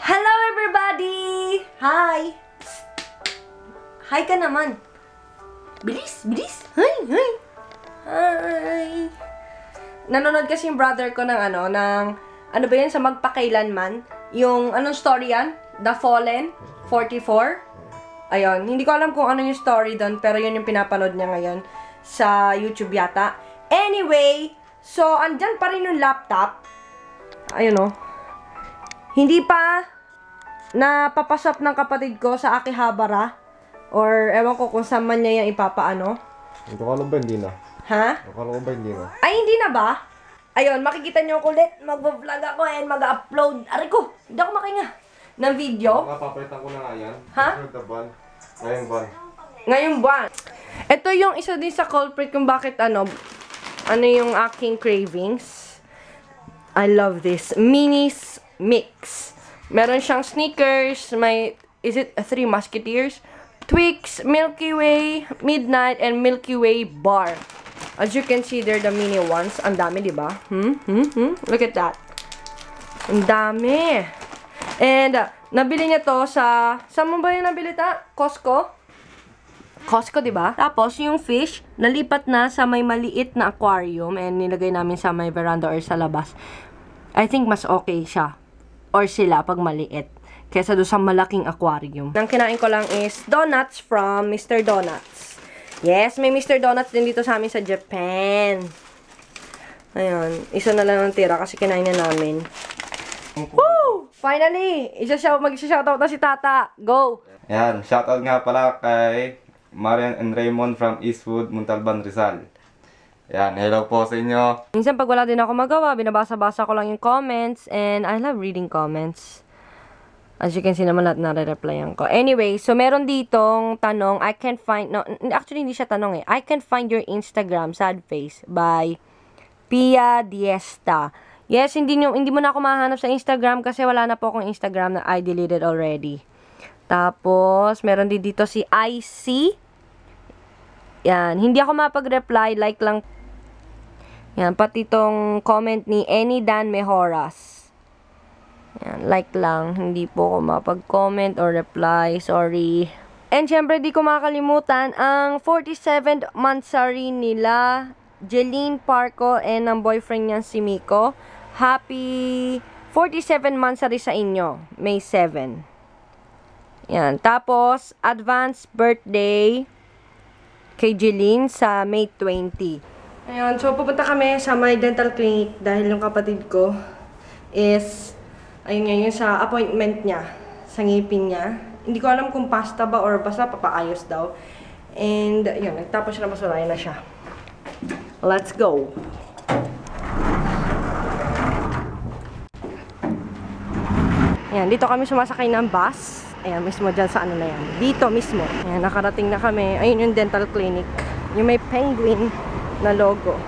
Hello everybody! Hi! Hi ka naman. Bilis, bilis. Hi, hi. Hi. Nanonood kasi yung brother ko ng ano ba yan, sa Magpakailanman. Yung, anong story yan? The Fallen 44. Ayun, hindi ko alam kung ano yung story doon, pero yun yung pinapanood niya ngayon sa YouTube yata. Anyway, so, andyan pa rin yung laptop. Ayun o. Hindi pa napapasap ng kapatid ko sa Akihabara. Or, ewan ko kung saan man niya yung ipapaano. Ito ka lang ba hindi na? Ha? Ito ka lang ba hindi na? Ay, hindi na ba? Ayun, makikita niyo ko ulit. Mag-vlog ako and mag-upload. Aray ko, hindi ako makahinga ng video. Papalitan ko na nga yan. Ha? Ngayong ban. Ngayong buwan. Ito yung isa din sa culprit kung bakit ano yung aking cravings. I love this. Minis Mix. Meron siyang Snickers, may, is it 3 Musketeers? Twix, Milky Way, Midnight, and Milky Way Bar. As you can see, they're the mini ones. Ang dami, di ba? Look at that. Ang dami. And, nabili niya to sa, saan mo ba yung nabili ta? Costco? Costco, di ba? Tapos, yung fish, nalipat na sa may maliit na aquarium and nilagay namin sa may veranda or sa labas. I think mas okay siya. Or sila pag maliit. Kesa doon sa malaking aquarium. Ang kinain ko lang is donuts from Mr. Donuts. Yes, may Mr. Donuts din dito sa amin sa Japan. Ayun. Isa na lang ang tira kasi kinain na namin. Woo! Finally! Mag-shoutout na si Tata. Go! Ayan, shoutout nga pala kay Marian and Raymond from Eastwood, Montalban, Rizal. Ayan, hello po sa inyo. Minsan pag wala din ako magawa, binabasa-basa ko lang yung comments and I love reading comments. As you can see naman lahat nare-replyan ko. Anyway, so meron ditong tanong, I can find, no, actually hindi siya tanong eh. I can find your Instagram, sad face, by Pia Diesta. Yes, hindi mo na ako mahanap sa Instagram kasi wala na po akong Instagram na I deleted already. Tapos, meron din dito si IC. Yan, hindi ako mapag-reply, like lang. Yan, pati itong comment ni Any Dan Mejoras. Yan, like lang. Hindi po ako mapag-comment or reply. Sorry. And syempre, di ko makakalimutan ang 47th monthsary nila, Jeline Parco, and ang boyfriend niya si Miko. Happy 47 monthsary sa inyo. May 7. Yan. Tapos, advance birthday kay Jeline sa May 20. Ayan. So, pupunta kami sa my dental clinic dahil yung kapatid ko is ayun nga, yun sa appointment niya, sa ngipin niya. Hindi ko alam kung pasta ba or basta papaayos daw. And, yun, nagtapos siya na basurayan na siya. Let's go! Ayan, dito kami sumasakay ng bus. Ayan, mismo dyan sa ano na yan. Dito mismo. Ayan, nakarating na kami. Ayun yung dental clinic. Yung may penguin na logo.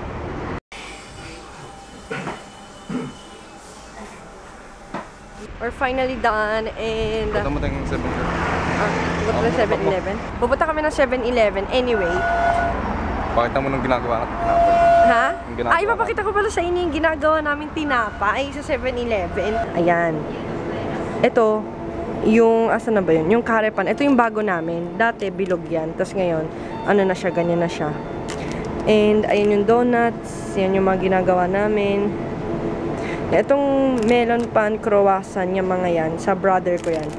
We're finally done and Punta mo tayong 7-Eleven. pupunta ng 7-Eleven. Pupunta kami ng 7-Eleven anyway. Pakita mo nung ginagawa natin. Ha? Yung ginagawa Ay, ipapakita ko pala sa inyo yung ginagawa naming tinapay sa 7-Eleven. Ayan. Ito, yung, asan na ba yun? Yung karepan. Ito yung bago namin. Dati, bilog yan. Tapos ngayon, ano na siya, ganyan na siya. And, ayun yung donuts. Yan yung mga ginagawa namin. Itong melon pan croissant yung mga yan, sa brother ko yan.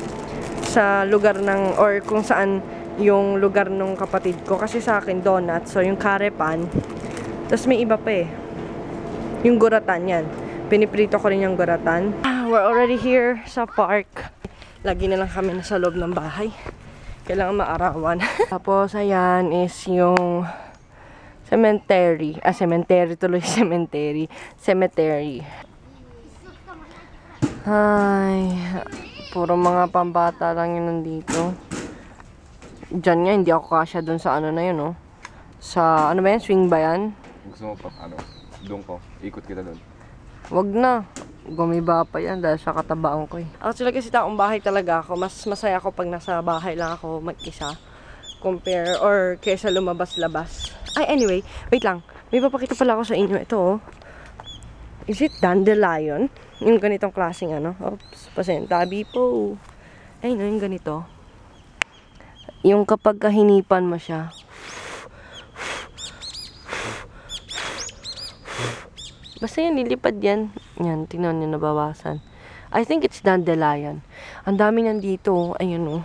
Sa lugar ng, or kung saan yung lugar ng kapatid ko. Kasi sa akin, donuts. So, yung karepan. Tapos may iba pa eh. Yung guratan yan. Piniprito ko rin yung guratan. We're already here sa park. Lagi na lang kami nasa loob ng bahay. Kailangan maarawan. Tapos, ayan is yung cemetery. Cemetery tuloy. Cemetery. Cemetery. Ay, puro mga pambata lang yun nandito. Diyan nga, hindi ako kasya dun sa ano na yun, oh. Sa, ano ba yan? Swing ba yan? Gusto mo pa, doon ko. Ikot kita doon. Wag na. Gumiba pa yan dahil sa katabaan ko eh. Actually kasi taong bahay talaga ako. Mas masaya ako pag nasa bahay lang ako mag-isa. Compare or kaysa lumabas-labas. Ay, anyway. Wait lang. May papakita pala ako sa inyo. Ito, oh. Is it dandelion? Yung ganitong klaseng ano? Oops, pasentabi po. Ay, no, yung ganito. Yung kapag kahinipan mo siya. Basta yan, lilipad yan. Yan, tingnan nyo, nabawasan. I think it's dandelion. Ang dami nandito. Ayun, oh.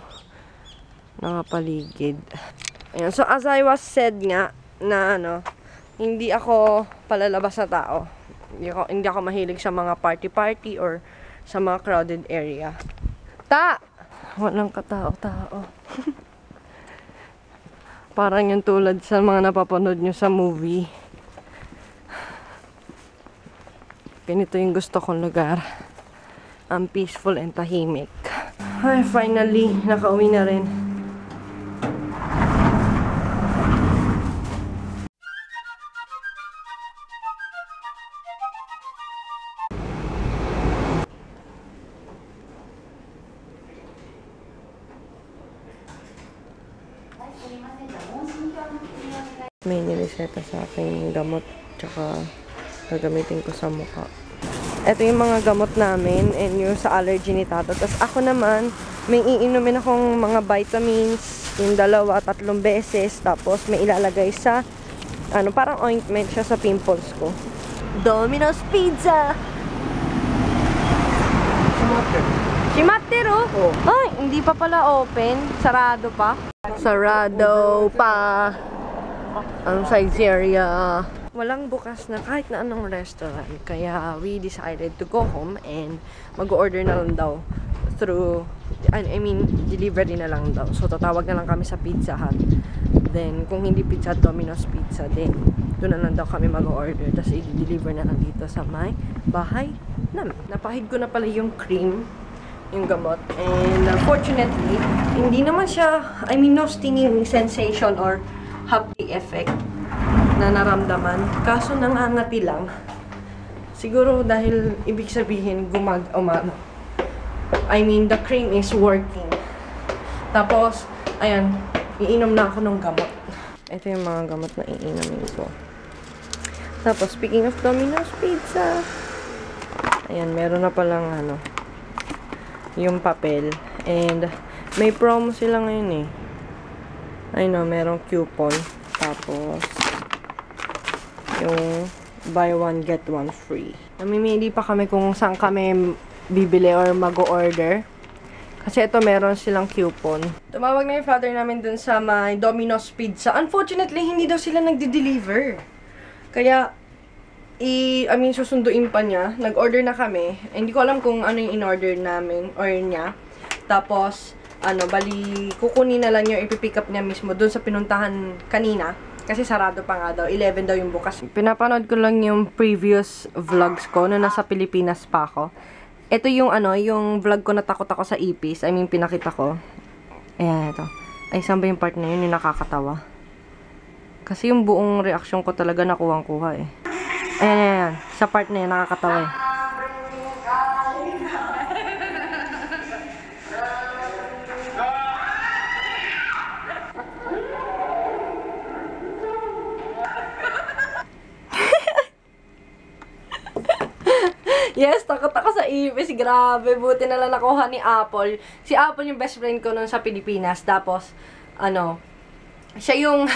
Nakapaligid. Ayan, so as I was said nga, na ano, hindi ako palalabas na tao. Hindi ako mahilig sa mga party-party or sa mga crowded area. Walang katao-tao. Parang yung tulad sa mga napapanood nyo sa movie. Ganito yung gusto kong lugar. Ang peaceful and tahimik. Ay, finally, nakauwi na rin. May nireseta sa akin gamot tsaka gagamitin ko sa mukha. Ito yung mga gamot namin and yung sa allergy ni Tato. Tapos ako naman, may iinumin akong mga vitamins, yung 2-3 beses. Tapos may ilalagay sa, ano, parang ointment siya sa pimples ko. Domino's Pizza! Shimattero? Oh. Ay, hindi pa pala open. Sarado pa. Sarado pa. Ang Saizeriya. Walang bukas na kahit na anong restaurant. Kaya we decided to go home and mag-order na lang daw through, I mean, delivery na lang daw. So, tatawag na lang kami sa Pizza Hut. Then, kung hindi Pizza Hut, Domino's Pizza, then doon na lang daw kami mag-order. Tapos, i-deliver na lang dito sa may bahay namin. Napahid ko na pala yung cream, yung gamot. And, unfortunately, hindi naman siya, I mean, no stinging sensation or happy effect na naramdaman. Kaso nangangati lang. Siguro dahil ibig sabihin I mean, the cream is working. Tapos, ayan, iinom na ako ng gamot. Ito yung mga gamot na iinumin ko. Tapos, speaking of Domino's Pizza, ayan, meron na palang ano, yung papel. And, may promo sila ngayon eh. I know, merong coupon. Tapos, yung buy one, get one free. Namimili pa kami kung saan kami bibili or mag-order. Kasi ito, meron silang coupon. Tumawag na yung father namin dun sa may Domino's Pizza. Unfortunately, hindi daw sila nagde-deliver. Kaya, I mean, susunduin pa niya. Nag-order na kami. Hindi ko alam kung ano yung in-order namin or niya. Tapos, ano, bali, kukunin na lang yung ipipick up niya mismo dun sa pinuntahan kanina. Kasi sarado pa nga daw. 11 daw yung bukas. Pinapanood ko lang yung previous vlogs ko na nasa Pilipinas pa ako. Ito yung ano, yung vlog ko na takot ako sa ipis. I mean, pinakita ko. Ayan, ito. Ay, saan ba yung part na yun? Yung nakakatawa. Kasi yung buong reaksyon ko talaga nakuwang-kuha eh. Ayan, ayan, ayan. Sa part na yun, nakakatawa eh. Yes, takot ako sa ipis. Grabe, buti na lang nakuha ni Apple. Si Apple yung best friend ko nun sa Pilipinas. Tapos, ano, siya yung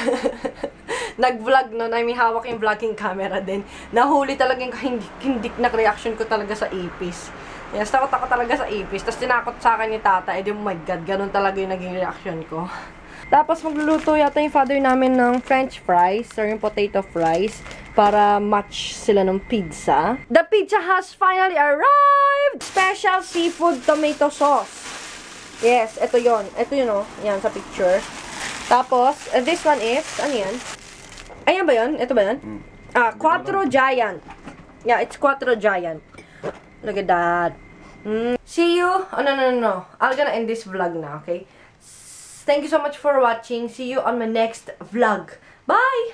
nag-vlog nun. I mean, hawak yung vlogging camera din. Nahuli talaga yung hindi na reaction ko talaga sa ipis. Yes, takot ako talaga sa ipis. Tapos tinakot sa akin ni Tata. Eh, oh my God, ganun talaga yung naging reaction ko. Tapos magluluto yata yung father namin ng french fries or yung potato fries para match sila ng pizza. The pizza has finally arrived! Special seafood tomato sauce. Yes, ito yon. Ito yun, oh. Yan, sa picture. Tapos, this one is, ano yan? Ayan ba yun? Ito ba yun? Quattro Giant. Yeah, it's Quattro Giant. Look at that. See you. Oh, no. I'm gonna end this vlog now, okay? Thank you so much for watching. See you on my next vlog. Bye!